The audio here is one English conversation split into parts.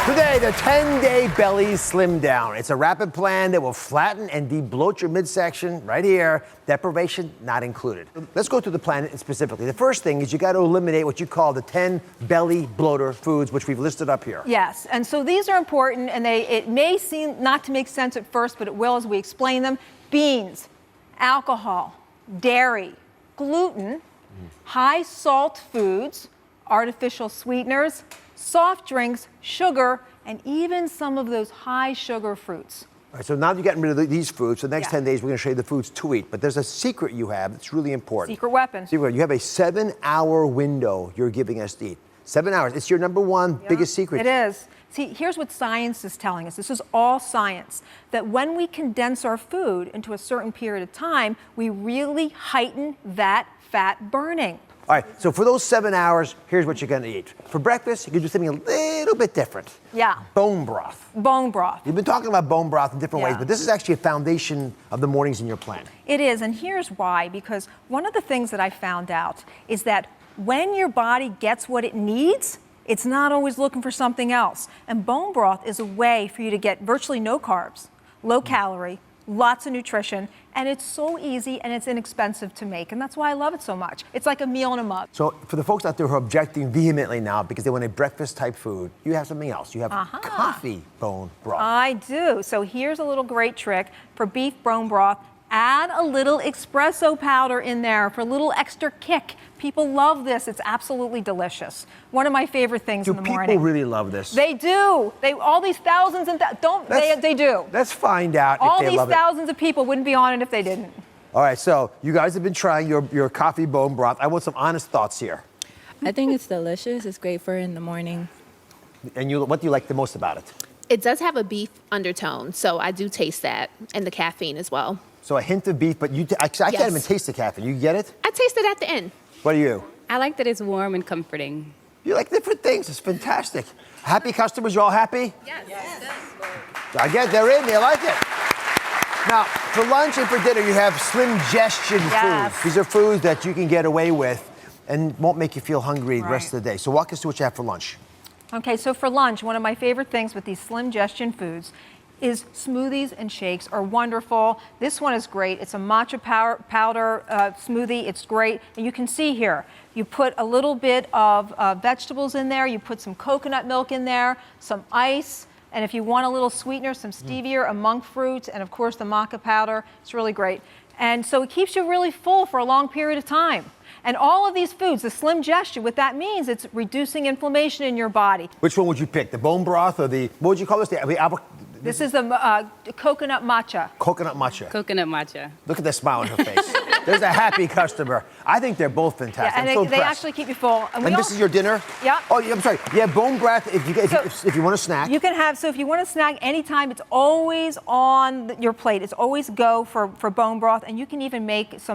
Today, the 10-day belly slim down. It's a rapid plan that will flatten and de-bloat your midsection right here. Deprivation not included. Let's go through the plan specifically. The first thing is you got to eliminate what you call the 10 belly bloater foods, which we've listed up here. Yes, and so these are important, and it may seem not to make sense at first, but it will as we explain them. Beans, alcohol, dairy, gluten, high salt foods, artificial sweeteners, soft drinks, sugar, and even some of those high sugar fruits. All right, so now you've gotten rid of these foods. So the next 10 days, we're going to show you the foods to eat. But there's a secret you have that's really important. Secret weapon. Secret. You have a 7-hour window you're giving us to eat. 7 hours. It's your number one biggest secret. It is. See, here's what science is telling us. This is all science. That when we condense our food into a certain period of time, we really heighten that fat burning. All right, so for those 7 hours, here's what you're going to eat. For breakfast, you can do something a little bit different. Yeah. Bone broth. Bone broth. You've been talking about bone broth in different ways, but this is actually a foundation of the mornings in your plan. It is, and here's why. Because one of the things that I found out is that when your body gets what it needs, it's not always looking for something else. And bone broth is a way for you to get virtually no carbs, low calorie, lots of nutrition, and it's so easy and it's inexpensive to make, and that's why I love it so much. It's like a meal in a mug. So for the folks out there who are objecting vehemently now because they want a breakfast type food, you have something else. You have coffee bone broth. I do. So here's a little great trick for beef bone broth. Add a little espresso powder in there for a little extra kick. People love this. It's absolutely delicious. One of my favorite things in the morning. Do people really love this? They do. All these thousands and they do. Let's find out all if they love it. All these thousands of people wouldn't be on it if they didn't. All right, so you guys have been trying your coffee bone broth. I want some honest thoughts here. I think it's delicious. It's great for in the morning. And what do you like the most about it? It does have a beef undertone, so I do taste that, and the caffeine as well. So a hint of beef, but I can't even taste the caffeine. You get it? I taste it at the end. What do you? I like that it's warm and comforting. You like different things. It's fantastic. Happy customers, you all happy? Yes. I get they're in. They like it. Now, for lunch and for dinner, you have slimgestion foods. These are foods that you can get away with and won't make you feel hungry the rest of the day. So walk us through what you have for lunch. Okay, so for lunch, one of my favorite things with these slimgestion foods is smoothies and shakes are wonderful. This one is great. It's a matcha powder smoothie. It's great. And you can see here, you put a little bit of vegetables in there. You put some coconut milk in there, some ice, and if you want a little sweetener, some stevia, a monk fruit, and of course the maca powder. It's really great. And so it keeps you really full for a long period of time. And all of these foods, the slimgestion, what that means, it's reducing inflammation in your body. Which one would you pick? The bone broth or what would you call this? This is the coconut matcha. Coconut matcha. Coconut matcha. Look at the smile on her face. There's a happy customer. I think they're both fantastic. Yeah, and I'm so they actually keep you full. And this is your dinner? Yeah. Oh, I'm sorry. Yeah, bone broth if you want to snack. You can have, so if you want to snack anytime, it's always on your plate. It's always go for bone broth, and you can even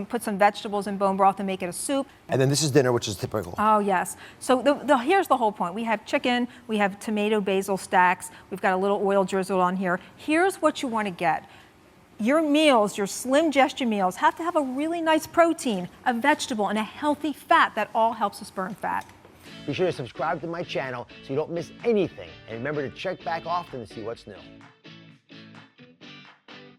put some vegetables in bone broth and make it a soup. And then this is dinner, which is typical. Oh, yes. So here's the whole point. We have chicken, we have tomato basil stacks, we've got a little oil drizzled on here. Here's what you want to get. Your meals, your slimgestion meals, have to have a really nice protein, a vegetable, and a healthy fat. That all helps us burn fat. Be sure to subscribe to my channel so you don't miss anything. And remember to check back often to see what's new.